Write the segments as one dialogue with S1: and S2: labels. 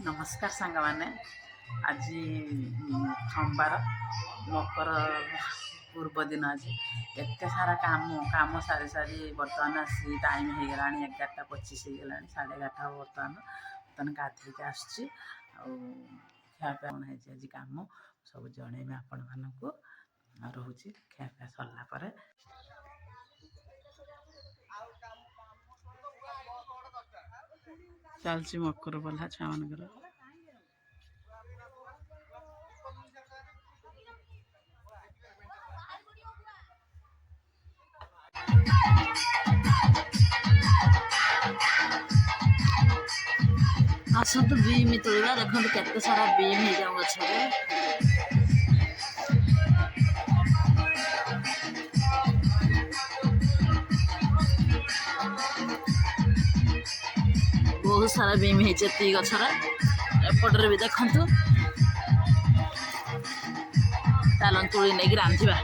S1: नमस्कार सांग मैंने आज सोमवार मकर पूर्व दिन आज एत सारा काम सारी सारी बर्तमान आसी टाइम हो गला 11:25 हो गला 11:30 बर्तमान गाधे आसची खापा कौन है आज कम सब जनइबी आपण मानक रोचे खापा सरला चलची मकर बोला छुआ मान आसतु बीम तोड़ा देखो केते सारा बीम हो जाऊ गछरे बहुत सारा बीम होती गछरा एपटे भी देखु चलन तुली नहीं रांधिबा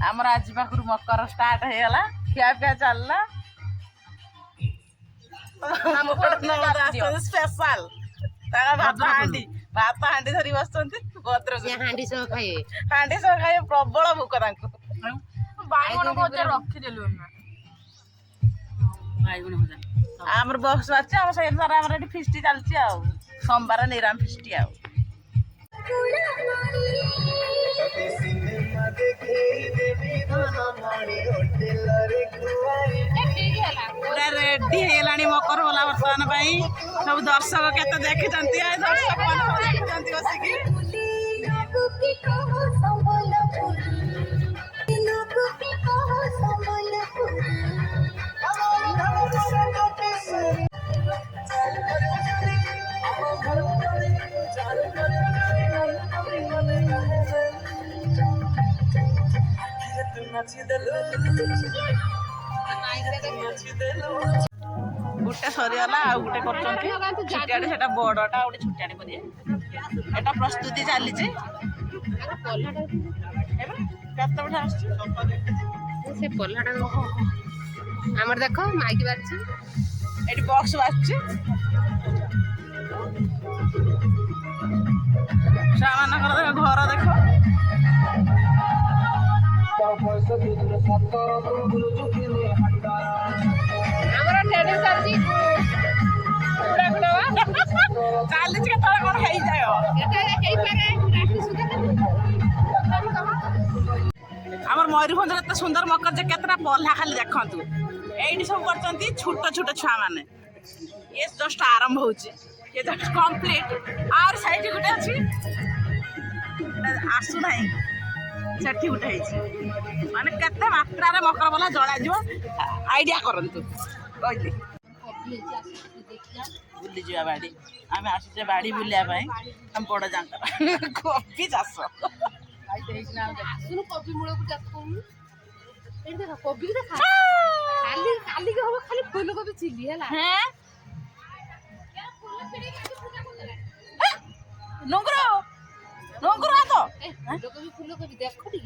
S1: आमर आज पाखु मकर स्टार्ट हो गला खिया पिया चलला स्पेशल भात हांडी धरी बस
S2: हांडी सह
S1: खाए प्रबल भोक
S2: बाइगण भजा रखिदेलु
S1: आमर बक्स बाजছে आम सही सारा आमर एठी फिस्टी चलची आ सोमवार निराम फिस्टी आ पूरा रेडी है मकर होला बर्तमान सब दर्शक केते देखि दर्शक देखि बसिकी गोटे सरीगला आ गोटे छोटियाटे से बड़टा गोटे छोटियाटे करें प्रस्तुति चली
S2: से पल्लाटा आमर देख माइक बाजची
S1: एटी बॉक्स बाजची छुआ घर देख आमर मयूरभंज एत सुंदर मकर जे केतरा पल्हा खाली देखु ये सब कर छोट छोट छुआ मैंने ये जस्ट आरंभ हो जस्ट कंप्लीट और साइड गोटे अच्छी आसुना सेठी गोटे माने केते मात्रा मकर बोला जला आइडिया करंतु कहली बुली जा बाड़ी आम आसे बाड़ी बुलाया हम बड़ जाकर कॉफी चाष
S2: कॉफी मूल कॉफी खाली हम खाली फूलकोबी चिली है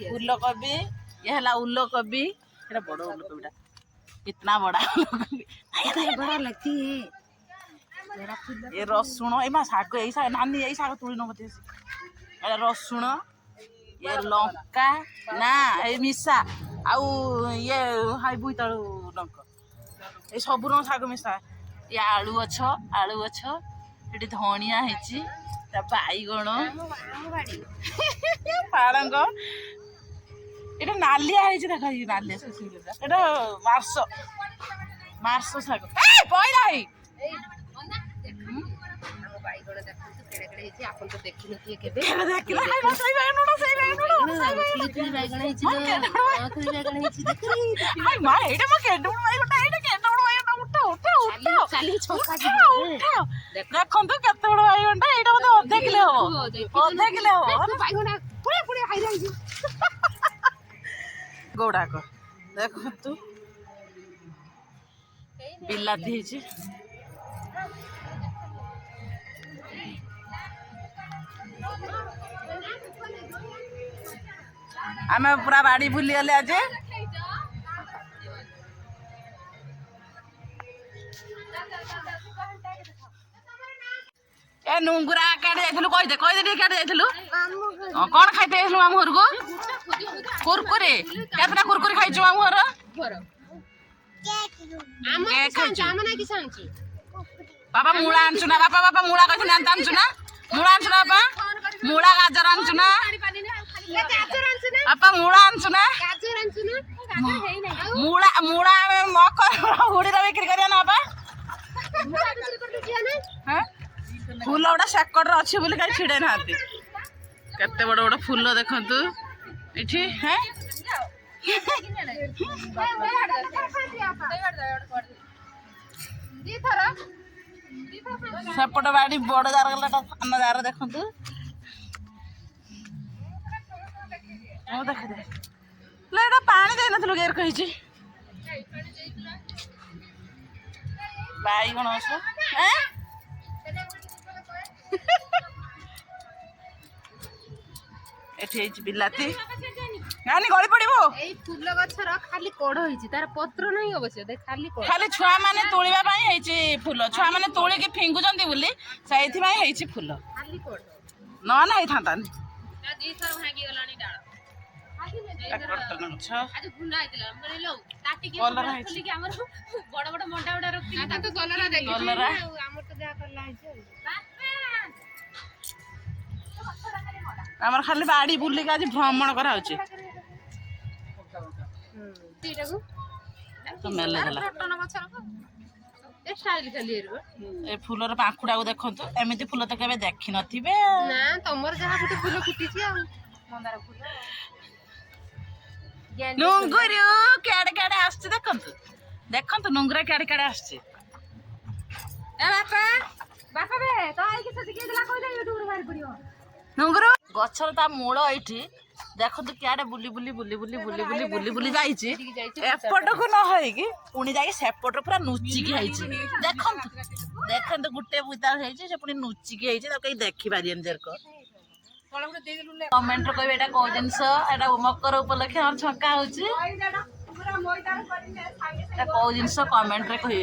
S1: फूलकोबी ये है उलकोबी बड़ उलकोबीटा कितना बड़ा
S2: बड़ा लगती है
S1: ये रसुण ये शाग यही शाग नानी यही शाग तुली नती रसुण ये लंका ना ये मिसा आउ ये हाई बोईतालु लंका ये सब शाग मिसा ये आलू गछ ये धनिया है बैगण पाड़ंग ये नालिया है देख नालिया मार्स शाग पहला है देखो केत बड़ बैगणटा ये अधे किलो हम अधे किलो हम गुड़ाक देखु बिलाती आमे पूरा बाड़ी बुली गले आज ए नुंगुरा काटे जाइथलु कहि दे काटे जाइथलु कोन खाइते जाइथलु मामू घर को कुरकुरे केतना कुरकुरे खाइछु मामू घर केक खाइछु बाबा मुळा आनछु ना बाबा मुळा कथि आनछु ना मुळा आनछु ना बाबा मुळा गाजर आनछु ना बाबा मुळा आनछु ना मुळा मुळा मकर हुडी रे बिक्री करिया ना बाबा हां फूल गुड़ा सेकड़ अच्छी बोली कहीं छिड़े ना केते बड़ बड़ फूल देखु ये हैं सेपट बाड़ी बड़ जार गला सान जार देखु देख दे पानी दे नथलु गेर कही बाईगण अच्छे एठी बिलाती नानी गली पड़िबो
S2: एई फूल गछर खाली कोड़ होईची तार पत्र नहीं अवश्य दे
S1: खाली छुआ माने तोलिबा पई हेची फूल छुआ माने तोली के फिंगु जंदी बोली सैथि पई हेची फूल
S2: खाली कोड़
S1: न नाही थांता
S2: दी थर भागी गलानी डाळ आज गुंडा आइतला मरे लो ताटी के खोली के हमर बड़ बड़ मोंडा उडा रखी आ तो कलरा देखि हमर तो जा करला आइछ
S1: आमर खाली बाड़ी बुली के आज भ्रमण करा होची
S2: तीटागु
S1: तो मेले गला
S2: टन गछर को ए स्टाइल खाली एरो
S1: ए फूलर पाखुडा को देखंतु एमिति फूल त केबे देखि नथिबे
S2: ना तमर जहा गुटे फूल फुटीची आ मंदार फूल
S1: नुंगुरु केड़े केड़े आछे देखंतु देखंतु नुंगुरा केड़े केड़े आछे ए बापा
S2: बापा बे तो आई के सती के दिला कहि दे यूट्यूब रे मारि पड़ियो
S1: नुंगुरु गछर ता मूल एठी देखंतु केड़े बुली बुली बुली बुली बुली बुली बुली बुली जाईची एपट को न होई कि पुनी जाई सेपट पूरा नुची की आईची देखंतु देखंतु गुटे बुता हेची से पुनी नुची की आईची त कई देखि बारियन जर को कमेंट रे कहबे एटा को जिंस एटा मकर उपलक्ष हमर छक्का होची एटा को जिंस कमेंट रे कहबे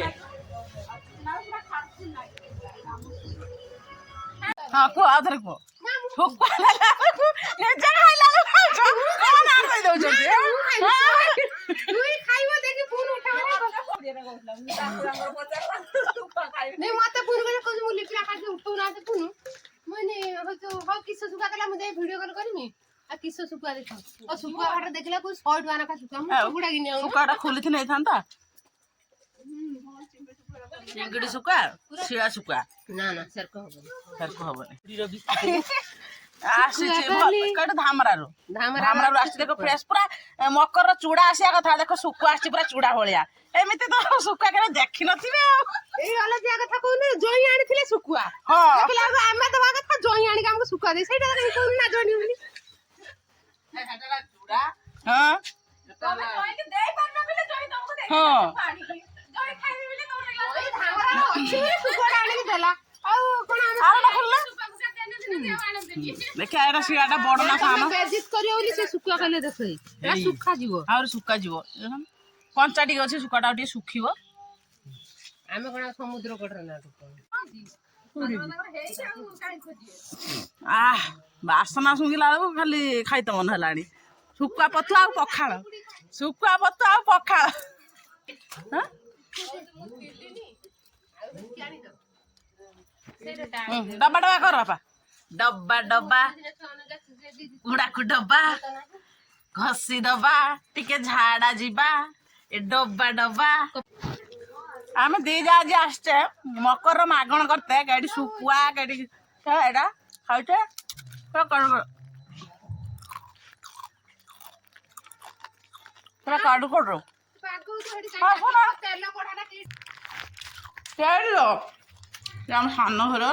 S1: हां को आधर को ठोक वाला ने जगह लाग कोन आर दे दो जल्दी
S2: तुई खाइबो देखि फोन उठाओ नहीं मते फोन करे कोन मुली पिला का उठौ ना ते फोन मने हो तो हो किस सुका कला मुझे वीडियो कॉल करमी आ किस सुका देखो और सुका काटा देखला को 100 टका ना का सुका हम सुकुडा गिने
S1: सुकाटा खोली थी नहीं थांता चिंगड़ी सुका शिया सुका
S2: ना ना सरको
S1: हबने आसी कट धामरारू आसी देखो फ्रेश पूरा मकर चूड़ा आसिया कथा देखो सुकुआ आसी पूरा चूड़ा भलिया एमिते तो सुका केबे देखि नथिबे
S2: एई वाला जे कथा कोने जोई आनी थिले सुकुआ
S1: हां
S2: देखला आमे तो कथा जोई आनी हमको सुकुआ दे सेटा नहीं कोन ना जोनी बोली
S1: हेडा चूड़ा हां तो जोई के देई पारना बिले जोई तुमको दे हां जोई खाइबे बिले तो जोई
S2: धामरा अछि सुकुआ आनी देला आ कोन
S1: आरो खोलला देखा एटा सियाटा बड़ ना सानो
S2: बेजित करियो बोली से सुकुआ कले देखै एटा सुखा जीवो
S1: और सुक्का जीवो कंचाटी अछि सुकाटा टी सुखिबो
S2: आमे कोना समुद्र कटरा ना
S1: आ बासना सुंगिला खाली खाइते मन हलानी सुकुआ पतु आ पखाळ सुकुआ पतु आ पखाळ हां डब्बा डब्बा कर बापा डब्बा डब्बा उड़ाकू डब्बा घसी डब्बा टिके झाड़ा जीबा ए डब्बा डब्बा आमे दे जा आज आछे मकर मागण करते गाड़ी सुकुआ गाड़ी एडा खाइते तो कर तोरा काडू कोडरो
S2: पागो थोड़ी
S1: हां सुना
S2: तेल कोठाटा की
S1: तेल हम सानो घर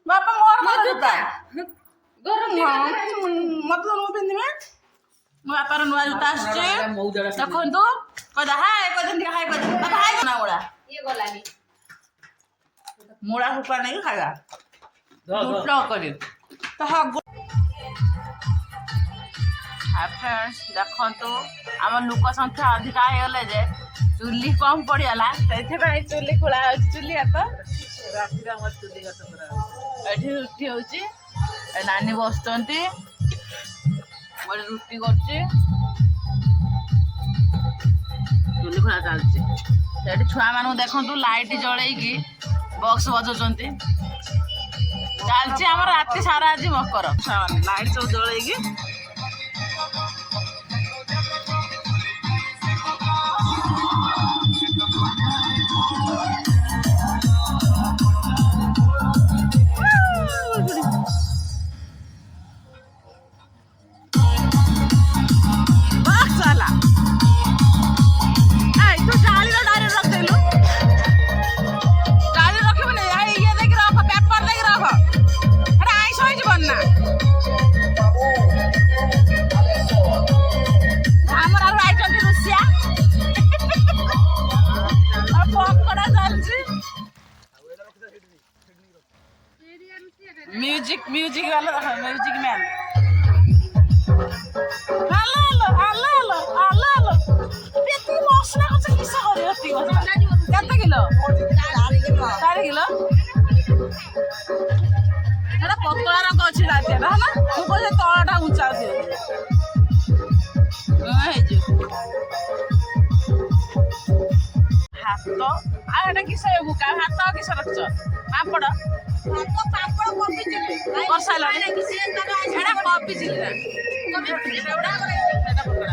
S1: बापा मोर जूता मत पिंधि बापार नुआ जूता आसचे देखु कदा हाय कदे हाय कदे बापा हाय ना मुड़ा ये गलानी मुड़ा हुपा नहीं खाइबा ଦୁଟ କରି फ्रेंड्स देखु आम लोक संख्या अधिका होगले जे चुली कम पड़गला से चुली खोला चुली हाथ ये रुटी हो नानी बस रुटी कर चुली खोला चलती छुआ मान देखु लाइट जलैकी बक्स बजाउं चलती आम राति सारा आज मकर लाइट सब जलैकी म्यूजिक वाला music man hello hello hello hello hello hello बेटी मसला कछ किसा करे अति मसला केते किलो 4 किलो एटा पतला रंग अछि राते ना ना तू बोले तळटा ऊंचा अछि हे जे हाथ आ एटा किसा बुका हाथ किसा रखछ पापड़ पापड़ कॉफी चिल्ली कर साला एटा कॉफी चिल्ली ना कॉफी चिल्ली एटा पकड़ा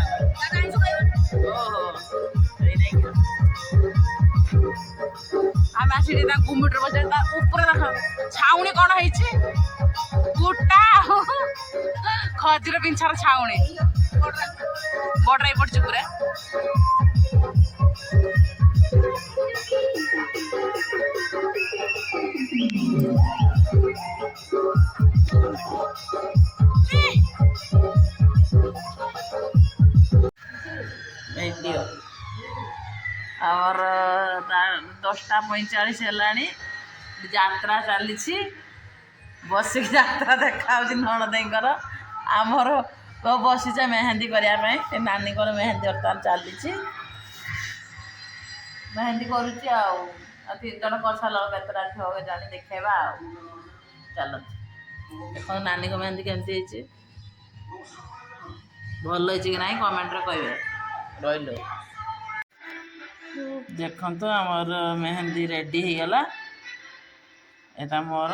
S1: ओहो सही नहीं आम आसी कुम्प्यूटर बजाय ऊपर रख छाउणी कौन है गोटा खजूर पिंछार छाउणी बड़ाई पड़छ पूरा और 10:45 है यात्रा चली बसिक यात्रा देखा नणदर आमर बसीचे मेहंदी करने नानी को मेहंदी बर्तमान चली मेहंदी करुच्ची 3 जन कर सारा केतटा थो जानी देखा चल देख नानी को मेहंदी केमती भल कि ना कमेंट कहे रही देखो आमर मेहंदी रेडी हो गला एटा मोर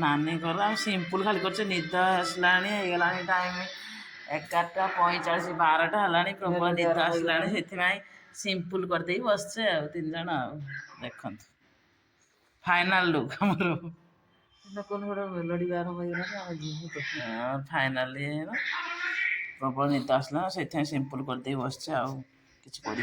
S1: नानी कर सिंपल खाली कर निद आसला टाइम 11:45 12टा है प्रबल निद आसला से सिंपल करदे बसचे 3 जन देख फाइनाल लुक आमर कौन गोटे मेलोडी आरंभ हो फाइनाली प्रबल निद आसला से सिंपल करदे बसचे आ किसी कर